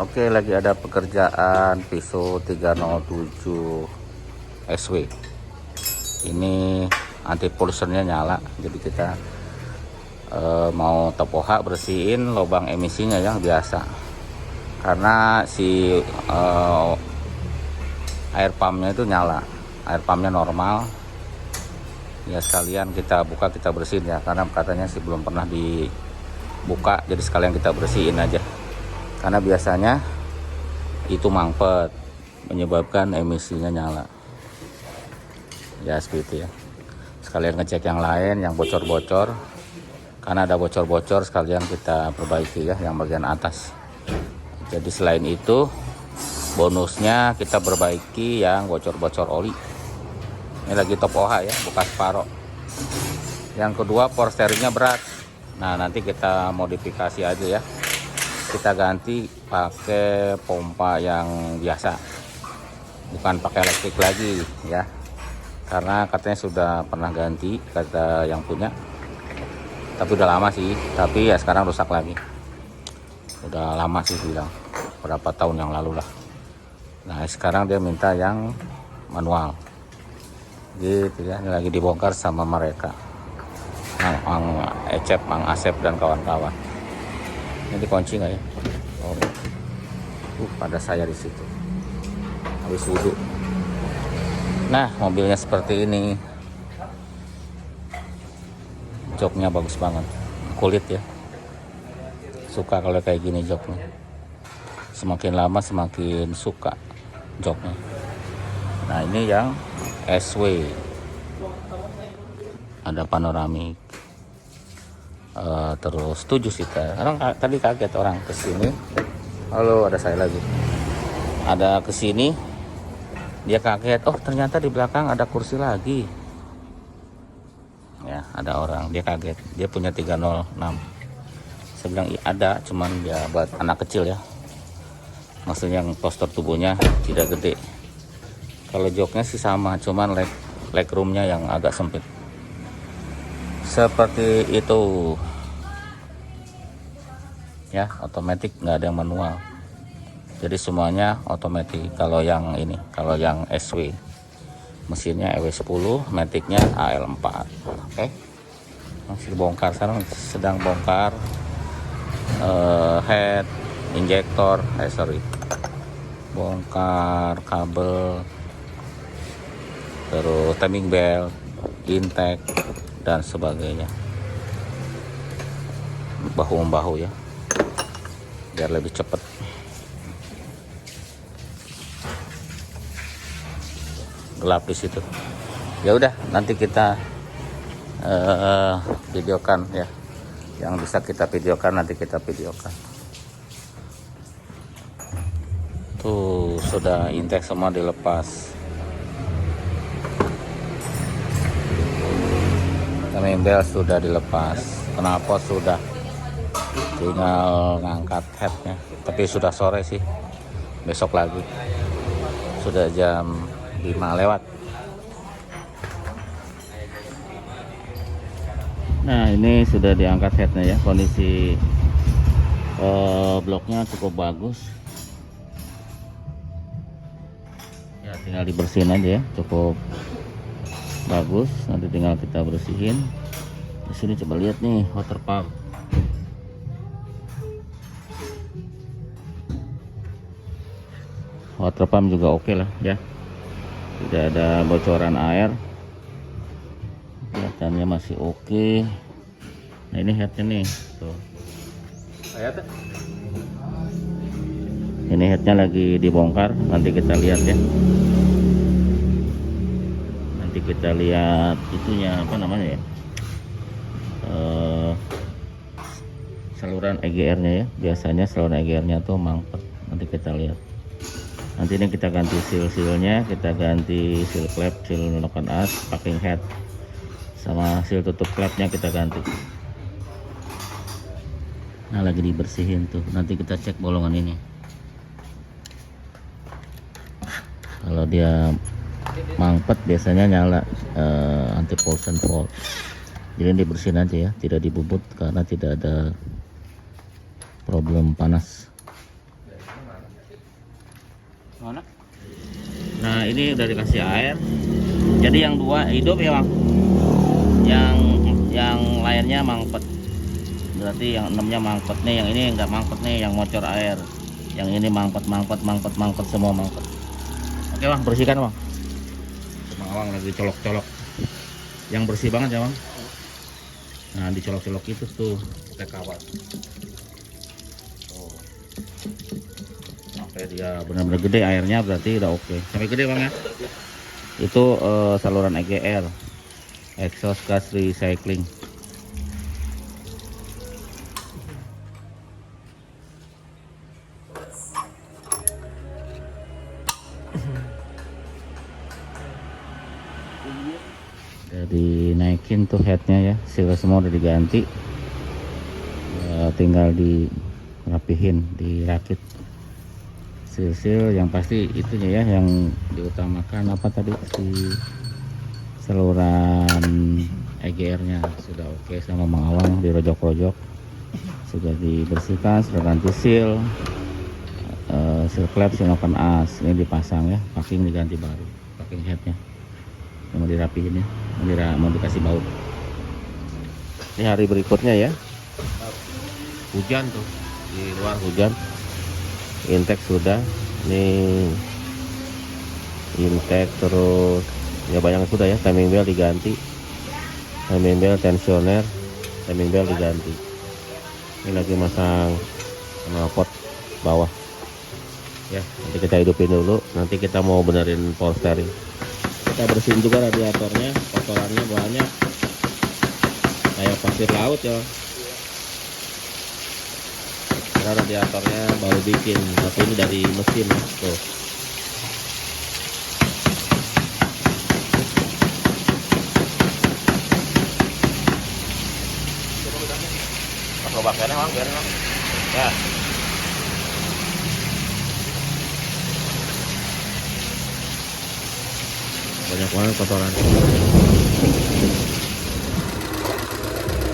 Oke, lagi ada pekerjaan pisau 307 SW. Ini anti polusernya nyala, jadi kita mau topoha bersihin lubang emisinya yang biasa. Karena si air pumpnya itu nyala, air pumpnya normal. Ya sekalian kita buka, kita bersihin ya, karena katanya sih belum pernah dibuka, jadi sekalian kita bersihin aja. Karena biasanya itu mampet menyebabkan emisinya nyala ya, seperti itu ya. Sekalian ngecek yang lain yang bocor-bocor, karena ada bocor-bocor sekalian kita perbaiki ya yang bagian atas. Jadi selain itu bonusnya kita perbaiki yang bocor-bocor oli. Ini lagi top OH ya, bekas paro. Yang kedua, power steeringnya berat. Nah nanti kita modifikasi aja ya, kita ganti pakai pompa yang biasa, bukan pakai elektrik lagi ya, karena katanya sudah pernah ganti kata yang punya, tapi udah lama sih, tapi ya sekarang rusak lagi. Udah lama sih bilang, berapa tahun yang lalu lah. Nah sekarang dia minta yang manual gitu ya. Ini lagi dibongkar sama mereka, Mang Ecep, Mang Asep dan kawan-kawan. Ini dikunci nggak ya? Oh, pada saya di situ habis wudhu. Nah mobilnya seperti ini, joknya bagus banget, kulit ya, suka kalau kayak gini joknya. Semakin lama semakin suka joknya. Nah ini yang SW, ada panoramik. Terus 7 seater. Orang tadi kaget orang kesini. Halo, ada saya lagi. Ada kesini, dia kaget. Oh ternyata di belakang ada kursi lagi. Ya ada orang, dia kaget. Dia punya 306. Saya bilang ada, cuman ya buat anak kecil ya. Maksudnya yang postur tubuhnya tidak gede. Kalau joknya sih sama, cuman leg roomnya yang agak sempit. Seperti itu ya, otomatis, nggak ada yang manual, jadi semuanya otomatis. Kalau yang ini, kalau yang SW mesinnya EW10, maticnya AL4. Oke, masih bongkar sekarang, sedang bongkar head injektor, bongkar kabel, terus timing belt, intake dan sebagainya, bahu-membahu ya, biar lebih cepat. Gelap di situ. Ya udah, nanti kita videokan ya, yang bisa kita videokan nanti kita videokan. Tuh sudah intake semua dilepas. Timing belt sudah dilepas, knalpot sudah, tinggal ngangkat headnya. Tapi sudah sore sih, besok lagi. Sudah jam 5 lewat. Nah ini sudah diangkat headnya ya, kondisi bloknya cukup bagus ya, tinggal dibersihin aja ya, cukup bagus. Nanti tinggal kita bersihin. Di sini coba lihat nih water pump. Water pump juga oke lah ya, tidak ada bocoran air, kelihatannya masih oke. Nah ini headnya nih tuh. Ini headnya lagi dibongkar, nanti kita lihat ya. Nanti kita lihat itunya apa namanya ya, saluran EGR nya ya. Biasanya saluran EGR nya tuh mampet, nanti kita lihat. Nanti ini kita ganti seal-sealnya, kita ganti seal klep, seal menekan as, packing head, sama seal tutup klepnya kita ganti. Nah lagi dibersihin tuh, nanti kita cek bolongan ini. Kalau dia mampet biasanya nyala anti pollution fault. Jadi dibersihin aja ya, tidak dibubut karena tidak ada problem panas. Mana? Nah ini udah dikasih air. Jadi yang dua hidup ya bang. Yang lainnya mangkut. Berarti yang 6-nya mangkut nih, yang ini nggak mangkut nih, yang ngocor air. Yang ini mangkut semua mangkut. Oke bang, bersihkan bang. Bang Awang lagi colok-colok. Yang bersih banget ya bang. Nah dicolok-colok itu tuh pakai kawat. Oh. Sampai dia benar-benar gede airnya berarti udah oke. Sampai gede bang ya. Itu saluran EGR, exhaust gas recycling. Udah dinaikin tuh headnya ya, seal semua udah diganti, tinggal dirapihin, dirakit seal yang pasti itunya ya, yang diutamakan apa tadi, si saluran EGR nya sudah oke sama Mang Awang, dirojok-rojok, sudah dibersihkan, sudah ganti seal klep, silokan as ini dipasang ya, packing diganti baru, packing headnya mau dirapihin ya, mau dikasih baut. Ini hari berikutnya ya, hujan tuh di luar, hujan. Intake sudah, ini intake, terus ya banyak sudah ya, timing bell diganti, timing bell, tensioner, timing bell diganti. Ini lagi masang knalpot bawah ya, nanti kita hidupin dulu, nanti kita mau benerin power steering. Kita bersihin juga radiatornya, kotorannya banyak kayak pasir laut ya, karena radiatornya baru bikin, tapi ini dari mesin tuh. Coba biarin bang, ya. Banyak banget kotoran.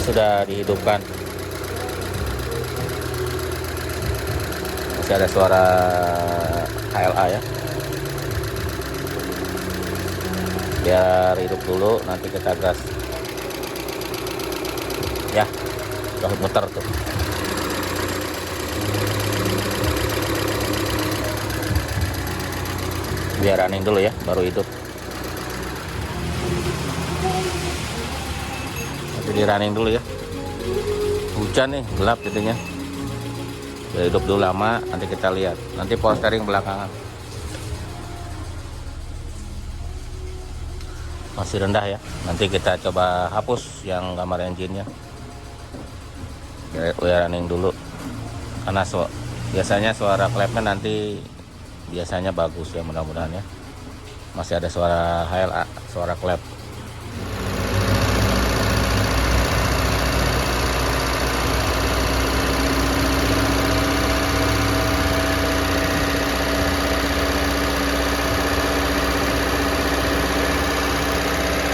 Sudah dihidupkan. Masih ada suara HLA ya. Biar hidup dulu, nanti kita gas. Ya, udah muter tuh. Biar running dulu ya, baru hidup. Di running dulu ya, hujan nih, gelap jadinya. Ya hidup dulu lama, nanti kita lihat, nanti power steering belakangan. Masih rendah ya, nanti kita coba hapus yang gambar engine nya. Ya running dulu, karena biasanya suara klepnya nanti biasanya bagus ya, mudah-mudahan ya. Masih ada suara HLA, suara klep.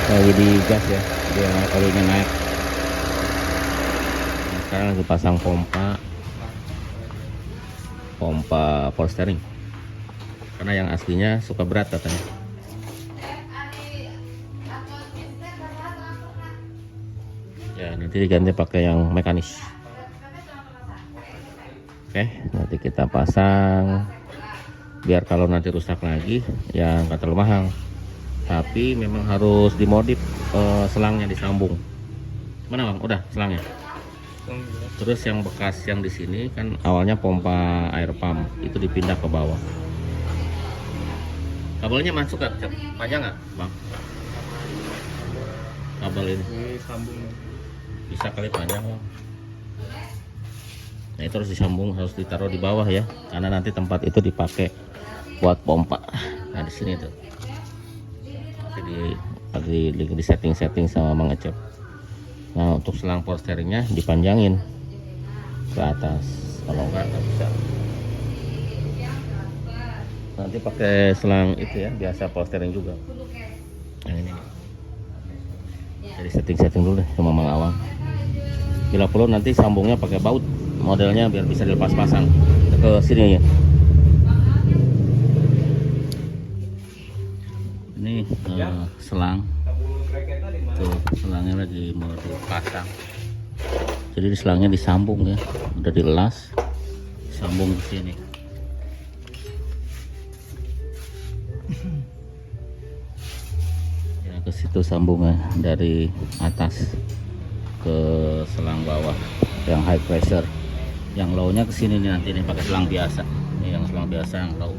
Lagi di gas ya, dia olinya naik. Nah, sekarang lagi pasang pompa power steering, karena yang aslinya suka berat katanya. Ya nanti diganti pakai yang mekanis. Oke, nanti kita pasang biar kalau nanti rusak lagi ya nggak terlalu mahal. Tapi memang harus dimodif, selangnya disambung. Mana bang? Udah selangnya. Terus yang bekas yang di sini kan awalnya pompa air pump, itu dipindah ke bawah. Kabelnya masuk kan? Panjang nggak bang? Kabel ini bisa kali panjang bang. Nah itu harus disambung, harus ditaruh di bawah ya, karena nanti tempat itu dipakai buat pompa. Nah di sini tuh. Di setting sama Mang Acep. Nah untuk selang power steeringnya dipanjangin ke atas, kalau enggak bisa. Nanti pakai selang itu ya, biasa power steering juga. Yang ini. Jadi setting dulu deh sama Mang Awang. Bila perlu nanti sambungnya pakai baut, modelnya biar bisa dilepas pasang ke sini ya. selang. Tuh selangnya lagi mau dipasang. Jadi di selangnya disambung ya, udah dilas, sambung ke sini. Ya ke situ sambungnya dari atas ke selang bawah yang high pressure. Yang low-nya ke sini nih nanti nih pakai selang biasa. Ini yang selang biasa yang low.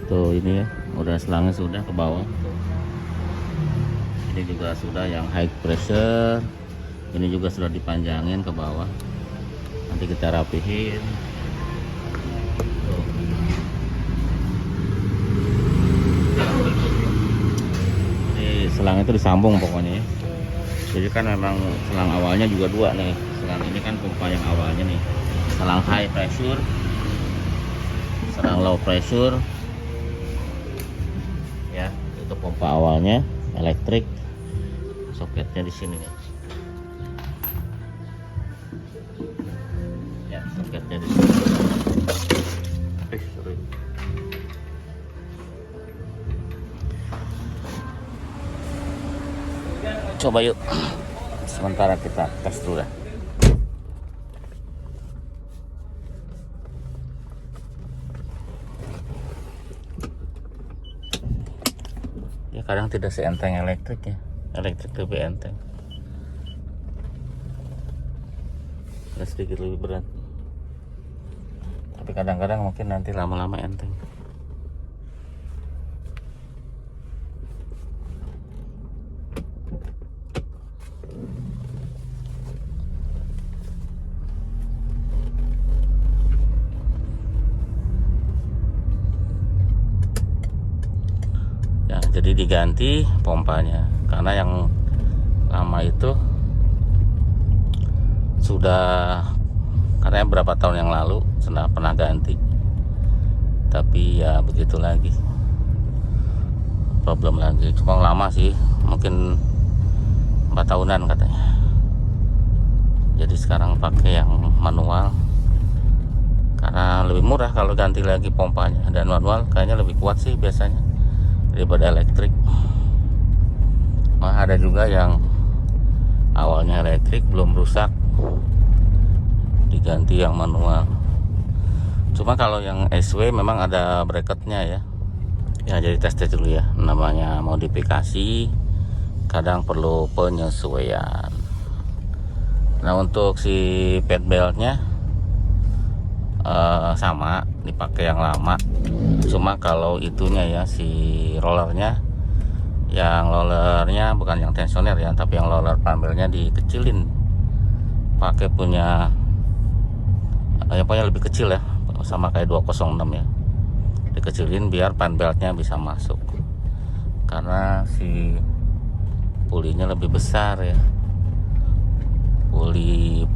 Tuh ini ya, udah selangnya sudah ke bawah. Ini juga sudah yang high pressure. Ini juga sudah dipanjangin ke bawah. Nanti kita rapihin. Tuh. Ini selang itu disambung pokoknya ya. Jadi kan memang selang awalnya juga dua nih. Selang ini kan pompa yang awalnya nih, selang high pressure, selang low pressure ya. Itu pompa awalnya elektrik, soketnya di sini nih ya, soketnya di sini. Sorry. Coba yuk, sementara kita tes dulu dah. Ya kadang tidak seenteng elektrik ya, elektrik lebih enteng, ada sedikit lebih berat, tapi kadang-kadang mungkin nanti lama-lama enteng. Ya, jadi diganti pompanya karena yang lama itu sudah, karena berapa tahun yang lalu sudah pernah ganti, tapi ya begitu lagi, problem lagi. Cuma lama sih, mungkin 4 tahunan katanya. Jadi sekarang pakai yang manual karena lebih murah kalau ganti lagi pompanya, dan manual kayaknya lebih kuat sih biasanya daripada elektrik. Ada juga yang awalnya elektrik belum rusak, diganti yang manual. Cuma kalau yang SW memang ada bracketnya ya. Ya jadi tes dulu ya, namanya modifikasi, kadang perlu penyesuaian. Nah untuk si pad beltnya sama dipakai yang lama, cuma kalau itunya ya, si rollernya, yang rollernya bukan yang tensioner ya, tapi yang roller panbelnya dikecilin, pakai punya yang punya lebih kecil ya, sama kayak 206 ya, dikecilin biar panbelnya bisa masuk, karena si pulinya lebih besar ya, puli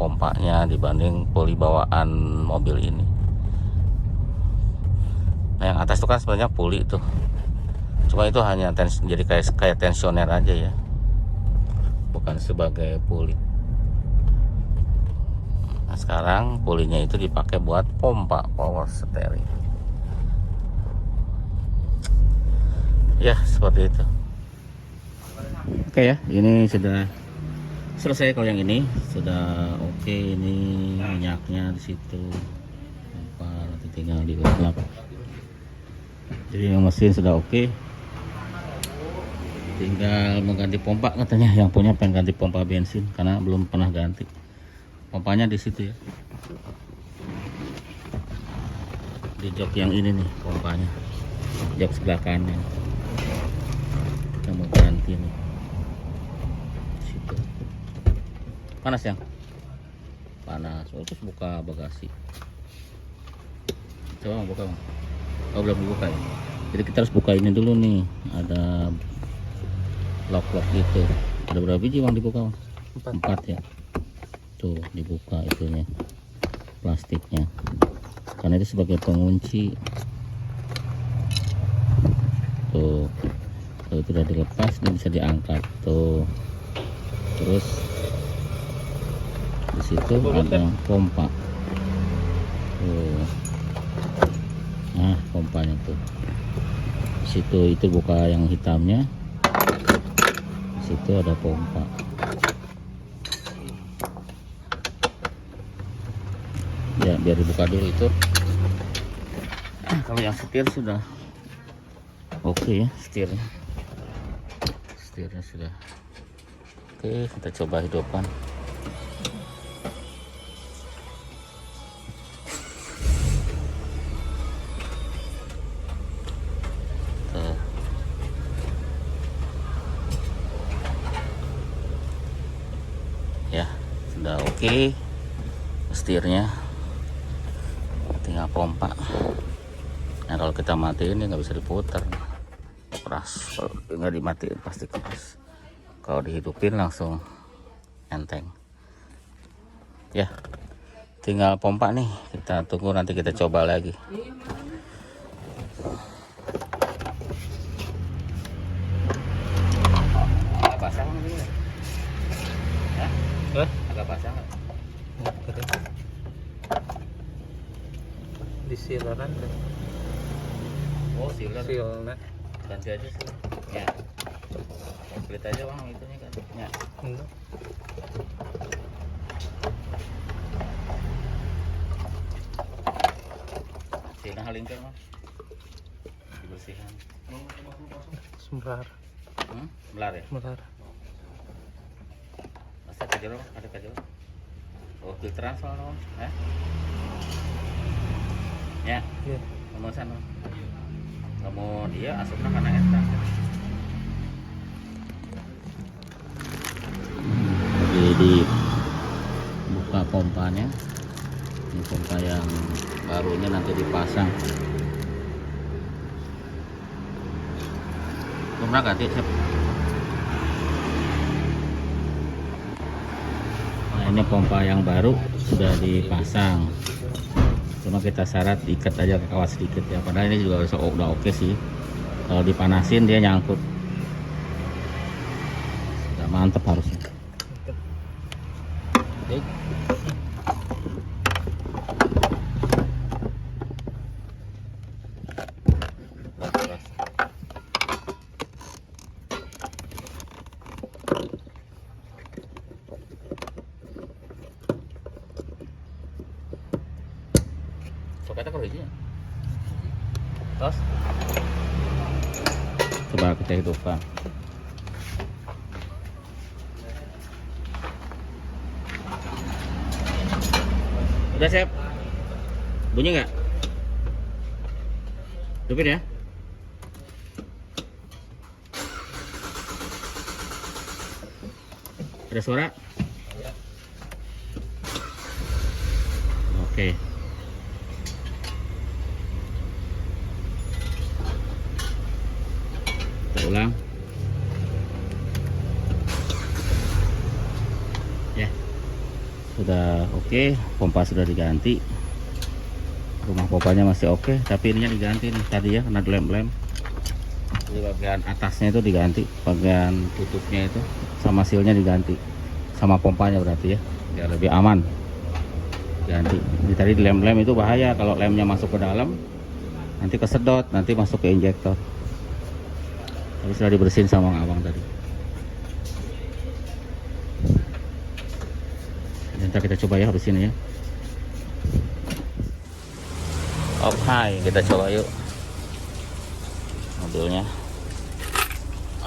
pompanya dibanding puli bawaan mobil ini. Nah yang atas itu kan sebenarnya puli itu, cuma itu hanya jadi kayak tensioner aja ya, bukan sebagai puli. Nah sekarang pulinya itu dipakai buat pompa power steering ya, seperti itu. Oke ya, ini sudah selesai. Kalau yang ini sudah oke, ini minyaknya di situ, nanti tinggal diuplap. Jadi mesin sudah oke, tinggal mengganti pompa katanya. Yang punya pengen ganti pompa bensin karena belum pernah ganti. Pompanya di situ ya, di jok yang ini nih pompanya, jok sebelah kanan. Kita mau ganti nih. Panas ya? Panas. Oh, terus buka bagasi. Coba buka. Oh belum dibuka ya. Jadi kita harus buka ini dulu nih. Ada lock gitu. Ada berapa biji bang dibuka? 4 ya. Tuh dibuka itunya, plastiknya. Karena itu sebagai pengunci. Tuh. Kalau itu udah dilepas, ini bisa diangkat. Tuh. Terus di situ ada pompa. Nah, pompanya tuh. Situ itu buka yang hitamnya. Situ ada pompa. Ya, biar dibuka dulu itu. Kalau yang setir sudah oke ya, setirnya sudah oke. Kita coba hidupkan. Tuh. Ya, sudah oke. Setirnya tinggal pompa. Nah, kalau kita matiin ini nggak bisa diputar, keras. Kalau nggak dimatiin pasti keras. Kalau dihidupin langsung enteng. Ya, tinggal pompa nih. Kita tunggu, nanti kita coba lagi. Agak pasang nih ya? Agak pasang nggak? Di sileran deh. Oh, sealer. Silnya. Ganti aja sih. Ya. Komplit aja bang itunya kan. Ya. Enggak. Sina halingkan bang. Dibersihkan. Sembar. Melar ya? Melar. Masa kajero, ada kajero. Oh, filteran soalnya. Ya. Iya. Ngomong sana. Ngomong dia asupnya karena eta. Jadi buka pompanya. Ini pompa yang barunya nanti dipasang. Pernah ganti siap. Nah, ini pompa yang baru sudah dipasang. Cuma kita syarat ikat aja ke kawat sedikit ya. Padahal ini juga udah oke sih. Kalau dipanasin dia nyangkut. Sudah mantep harusnya. Oke. Soketnya kalau isinya. Terus coba kita hidupkan. Udah siap? Bunyi nggak? Hidupin ya. Ada suara? Oke. Kita ulang. Ya. Sudah oke, pompa sudah diganti. Rumah pompanya masih oke, tapi ininya diganti nih tadi ya, kena lem-lem. Di bagian atasnya itu diganti, bagian tutupnya itu sama sealnya diganti, sama pompanya berarti ya, biar lebih aman. Ganti. Jadi tadi lem-lem itu bahaya kalau lemnya masuk ke dalam, nanti kesedot, nanti masuk ke injektor. Tapi sudah dibersihin sama abang tadi. Nanti kita coba ya habis ini ya. Oke, kita coba yuk mobilnya.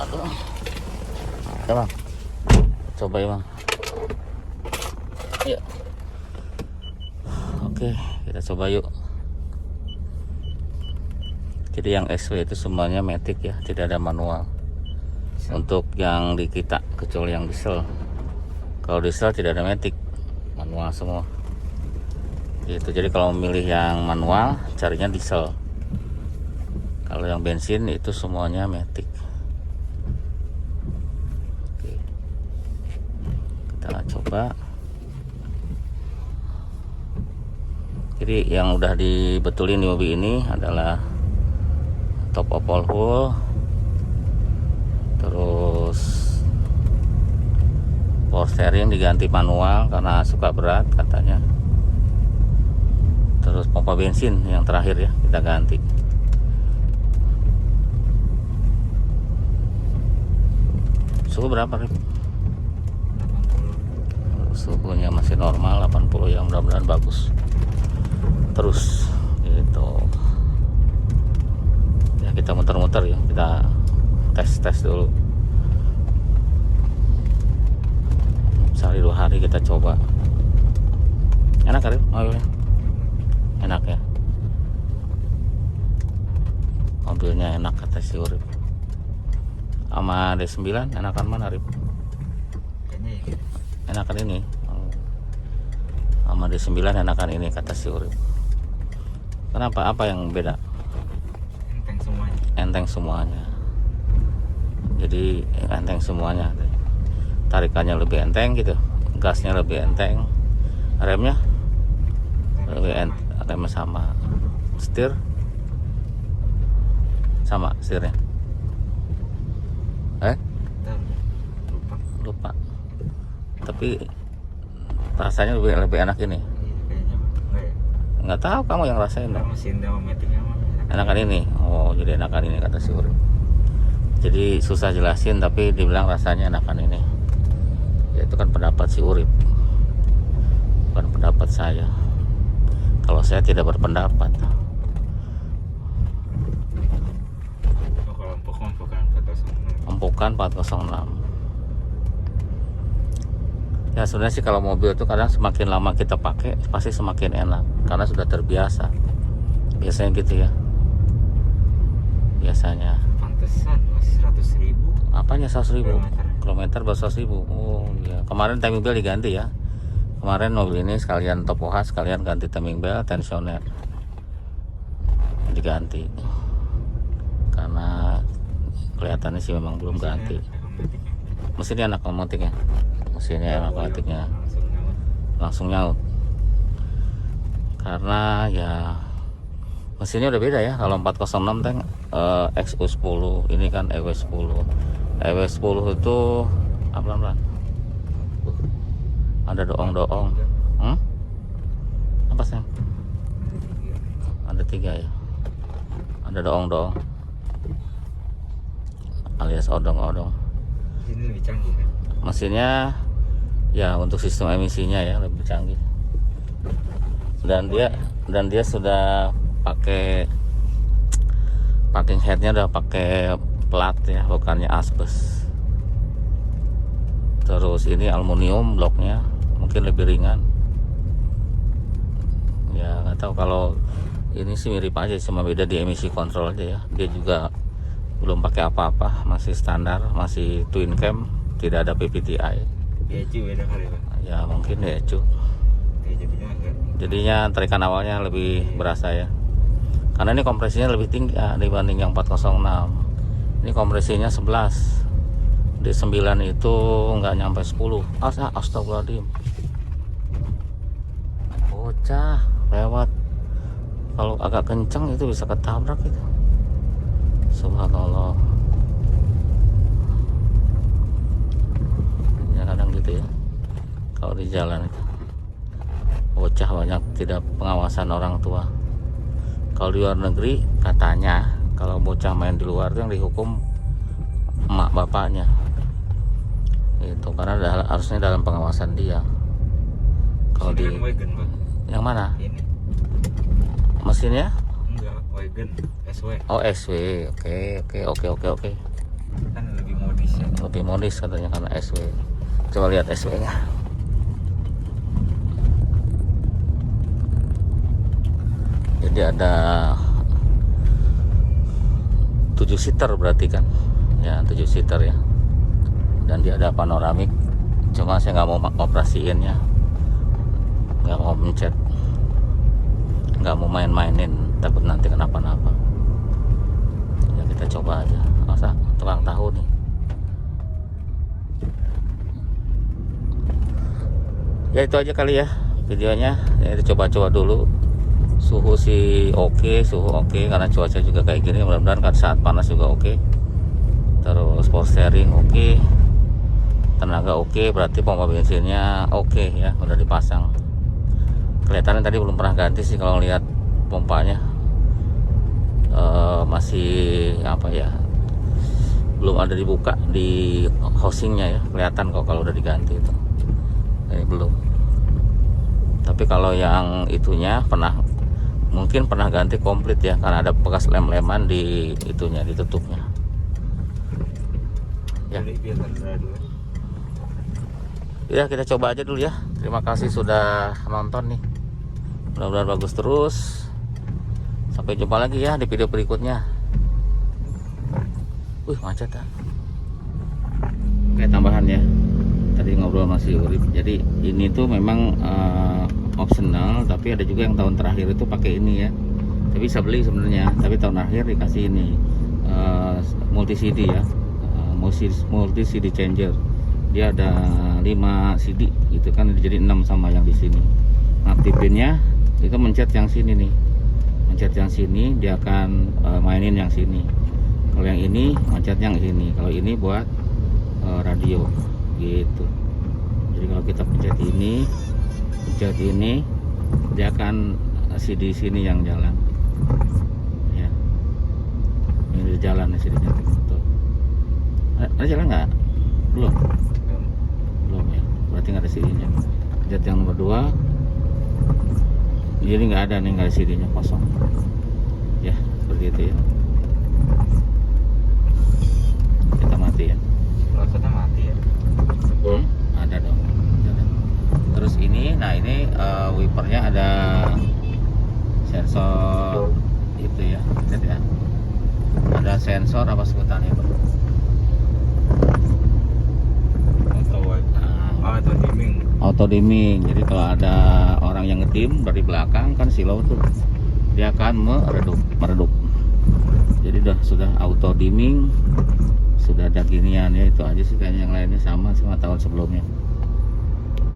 Aduh, coba, coba ya bang. Yuk. Oke, kita coba yuk. Jadi yang SW itu semuanya matic ya, tidak ada manual. Untuk yang di kita kecuali yang diesel. Kalau diesel tidak ada matic, manual semua. Gitu. Jadi kalau memilih yang manual, carinya diesel. Kalau yang bensin itu semuanya matic. Oke. Kita coba. Jadi yang udah dibetulin di mobil ini adalah top of all hole, terus power steering diganti manual karena suka berat katanya, Terus pompa bensin yang terakhir ya kita ganti. Suhu berapa Rip? 80. Suhunya masih normal 80 ya, mudah-mudahan bagus terus gitu ya. Kita muter-muter ya, kita tes dulu sehari 2 hari kita coba. Enak kan mobilnya? Enak ya, mobilnya enak kata si Urip. Sama D9 enakan mana Rip? Kayaknya ya. Enakan ini. Sama D9 enakan ini kata si Urip. Kenapa? Apa yang beda? Enteng semuanya. Enteng semuanya. Jadi enteng semuanya. Tarikannya lebih enteng gitu, gasnya lebih enteng, remnya lebih enteng, remnya sama, setir sama setirnya. Lupa. Tapi rasanya lebih enak ini. Kayaknya enggak ya. Nggak tahu, kamu yang rasain dong. Mesin sama metiknya mah Enakan ini. Oh, jadi enakan ini kata si Urip. Jadi susah jelasin tapi dibilang rasanya enakan ini. Ya itu kan pendapat si Urip, bukan pendapat saya. Kalau saya tidak berpendapat. kalau empukan 406. Empukan 406. Ya sebenarnya sih kalau mobil itu kadang semakin lama kita pakai pasti semakin enak karena sudah terbiasa. Biasanya gitu ya. Biasanya. Pantesan masih 100.000. Apanya 100.000? Kilometer. Kilometer baru 100.000. Oh iya. Kemarin timing bell diganti ya. Kemarin mobil ini sekalian top OH, sekalian ganti timing bell, tensioner diganti. Karena kelihatannya sih memang belum ganti. Mesinnya enak otomatiknya. Mesinnya enak otomatiknya. Langsung nyaut. Karena ya mesinnya udah beda ya. Kalau 406 tank XU10, ini kan EW10. EW10 itu apa? Ada doong-doong. Apa sih? Ada 3 ya. Ada doong-doong. Alias odong-odong. Ini lebih canggih kan? Mesinnya ya untuk sistem emisinya ya lebih canggih. Dan dia sudah pakai packing headnya udah pakai plat ya, bukannya asbes. Terus ini aluminium bloknya mungkin lebih ringan. Ya nggak tahu, kalau ini sih mirip aja, cuma beda di emisi kontrol aja ya. Dia juga belum pakai apa-apa, masih standar, masih twin cam, tidak ada PPTI. DHC beda kali Pak. Ya mungkin ya cu. Jadinya tarikan awalnya lebih berasa ya. Karena ini kompresinya lebih tinggi ya, dibanding yang 406. Ini kompresinya 11. D9 itu nggak nyampe 10. Astagfirullahaladzim. Bocah lewat. Kalau agak kenceng itu bisa ketabrak itu. Subhanallah. Ya kadang gitu ya. Kalau di jalan itu. Bocah banyak tidak pengawasan orang tua. Kalau di luar negeri katanya kalau bocah main di luar itu yang dihukum emak bapaknya. Itu karena harusnya dalam pengawasan dia. Kalau di wagon, Pak. Yang mana? Ini. Mesinnya? Enggak, wagon, SW. Oh SW. Oke. Kan lebih modis ya. Lebih modis katanya karena SW. Coba lihat SW-nya. Jadi ada 7 seater berarti kan ya, 7 seater ya, dan dia ada panoramik. Cuma saya nggak mau operasiinnya, nggak mau mencet, nggak mau main-mainin, takut nanti kenapa-napa. Ya kita coba aja, masa tukang tahu nih. Ya itu aja kali ya videonya. Ya, kita coba-coba dulu. Suhu sih suhu oke, karena cuaca juga kayak gini. Mudah-mudahan kan saat panas juga oke. Terus power steering oke, tenaga oke, berarti pompa bensinnya oke ya, udah dipasang. Kelihatan kelihatannya tadi belum pernah ganti sih kalau lihat pompanya. Masih apa ya, belum ada dibuka di housingnya ya, kelihatan kok kalau udah diganti itu. Ini belum. Tapi kalau yang itunya mungkin pernah ganti komplit ya, karena ada bekas lem-leman di itunya, ditutupnya. Ya. Jadi biar terserah dulu. Ya, kita coba aja dulu ya. Terima kasih sudah nonton nih. Mudah-mudahan bagus terus. Sampai jumpa lagi ya di video berikutnya. Macet ya. Oke, tambahan ya. Tadi ngobrol masih Urip. Jadi ini tuh memang optional, tapi ada juga yang tahun terakhir itu pakai ini ya. Tapi bisa beli sebenarnya. Tapi tahun akhir dikasih ini multi CD ya, multi CD changer. Dia ada 5 CD gitu kan, jadi 6 sama yang di sini. Aktifinnya itu mencet yang sini nih. Mencet yang sini dia akan mainin yang sini. Kalau yang ini mencet yang sini. Kalau ini buat radio gitu. Jadi kalau kita pencet ini dia akan CD sini yang jalan ya. Ini jalan CD-nya tuh. Ada jalan nggak? Belum ya, berarti nggak ada CD-nya. Pencet yang nomor 2, jadi nggak ada nih, nggak ada CD-nya, kosong ya, seperti itu ya. Kita mati ya. Maksudnya mati ya. Ada dong. Terus ini, nah ini wipernya ada sensor itu ya, lihat ya. Ada sensor apa sebutannya Bang? Auto dimming. Auto dimming. Jadi kalau ada orang yang ngedim dari belakang kan silau tuh, dia akan meredup. Jadi sudah auto dimming, sudah ada ginian ya, itu aja sih, kayaknya yang lainnya sama tahun sebelumnya.